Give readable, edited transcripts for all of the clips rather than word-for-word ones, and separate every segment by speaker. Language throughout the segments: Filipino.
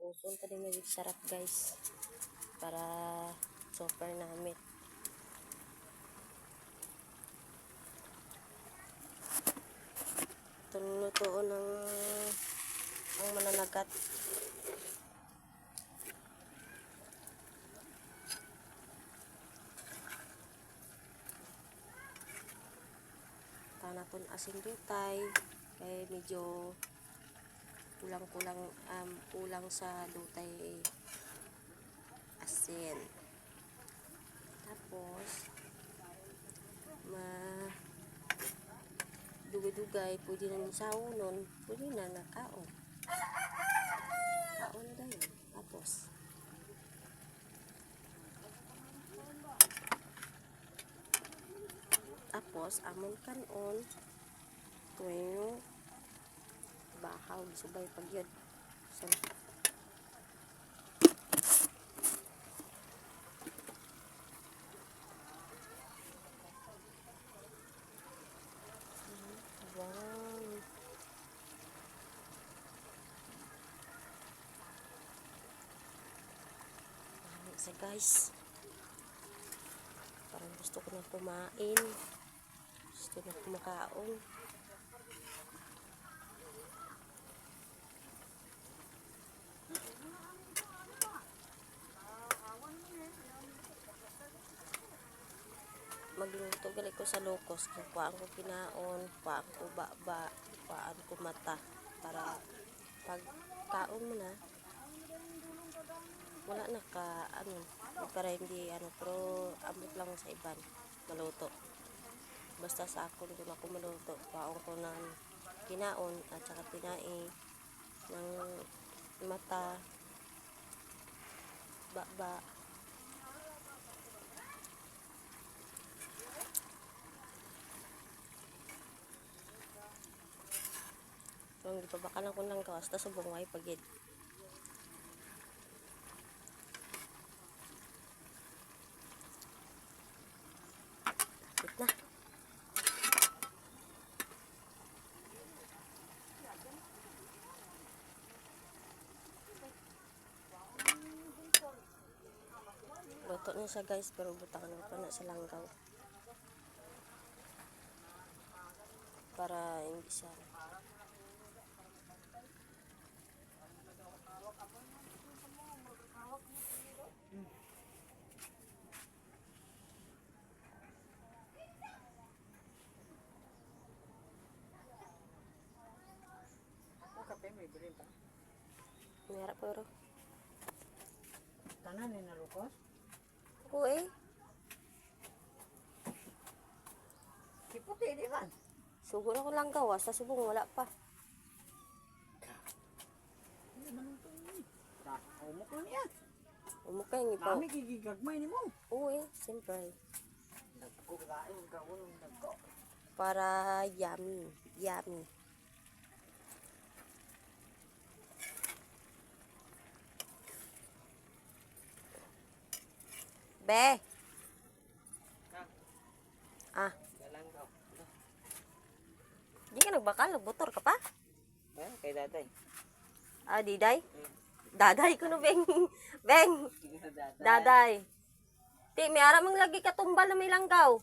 Speaker 1: Puson tadi may sarap guys. Para super namin. Tunutuon ng ang mananagat. Tanapon asin dutay kay medyo kulang sa dutay asin. Tapos dugay-dugay pwede na ni saunon, pwede na nakaon. Kaon na dayon. Tapos amon kanon tuyo bahaw subay pagyud. So, so guys, parang gusto ko na kumain, gusto na kumakaon. Magluto gali ko sa lokos, kuhaan ko kinaon, kuhaan ko baba, kuhaan ko mata, para pag kaon mo na wala na ka para hindi pero abot lang sa iban maluto. Basta sa ako hindi ako maluto, kuhaan ko ng kinaon at saka tinai ng mata, baba. Kung ipabakalan ko ng gawas, tas subong way pagid. Wait na. Luto na siya guys, pero butakan ko pa na sa langgaw. Para hindi siya Mayarap pero.
Speaker 2: Tanan ni nalukos?
Speaker 1: Oo eh.
Speaker 2: Kiputi di man.
Speaker 1: Suguro ko lang gawas, sa subong wala pa.
Speaker 2: Hindi man ito ni. Umok lang yan.
Speaker 1: Umok kayo ngipaw.
Speaker 2: Kami gigigagmay ni mo.
Speaker 1: Oo eh, simple.
Speaker 2: Nagkukulain ka unong nagko.
Speaker 1: Para yummy. Yummy. Be.
Speaker 2: Galang ka.
Speaker 1: Di ka nagbakal, nagbutor ka pa?
Speaker 2: Kay daday.
Speaker 1: Diday? Daday ko no, Beng. Beng. Daday. Ti, may aramang lagi katumbal na may langgaw.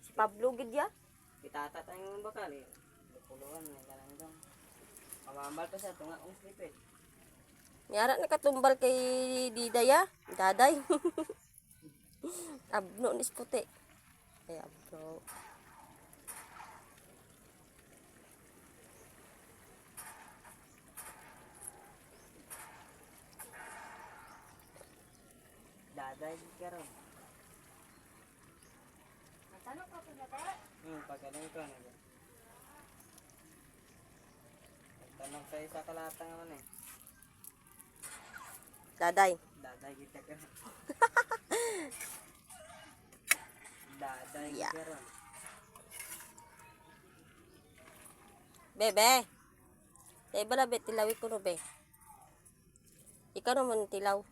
Speaker 1: Si Pablo Gidya.
Speaker 2: Itata tayong bakal eh. Puluhan may galang daw. Mamambal pa siya tunga kong slipid.
Speaker 1: May ara na katumbal kay Didaya. Daday. Abno nis puti. Ay, abno.
Speaker 2: Daday ka ron.
Speaker 3: Tanong ko na tayo.
Speaker 2: Pagkalang ko na. Tanong sa isa kalatang naman eh.
Speaker 1: Daday.
Speaker 2: Daday kita ka. Daday
Speaker 1: Yeah.
Speaker 2: ka ron.
Speaker 1: Bebe. Tay bala be tilawi ko no be. Ikaw naman tilaw.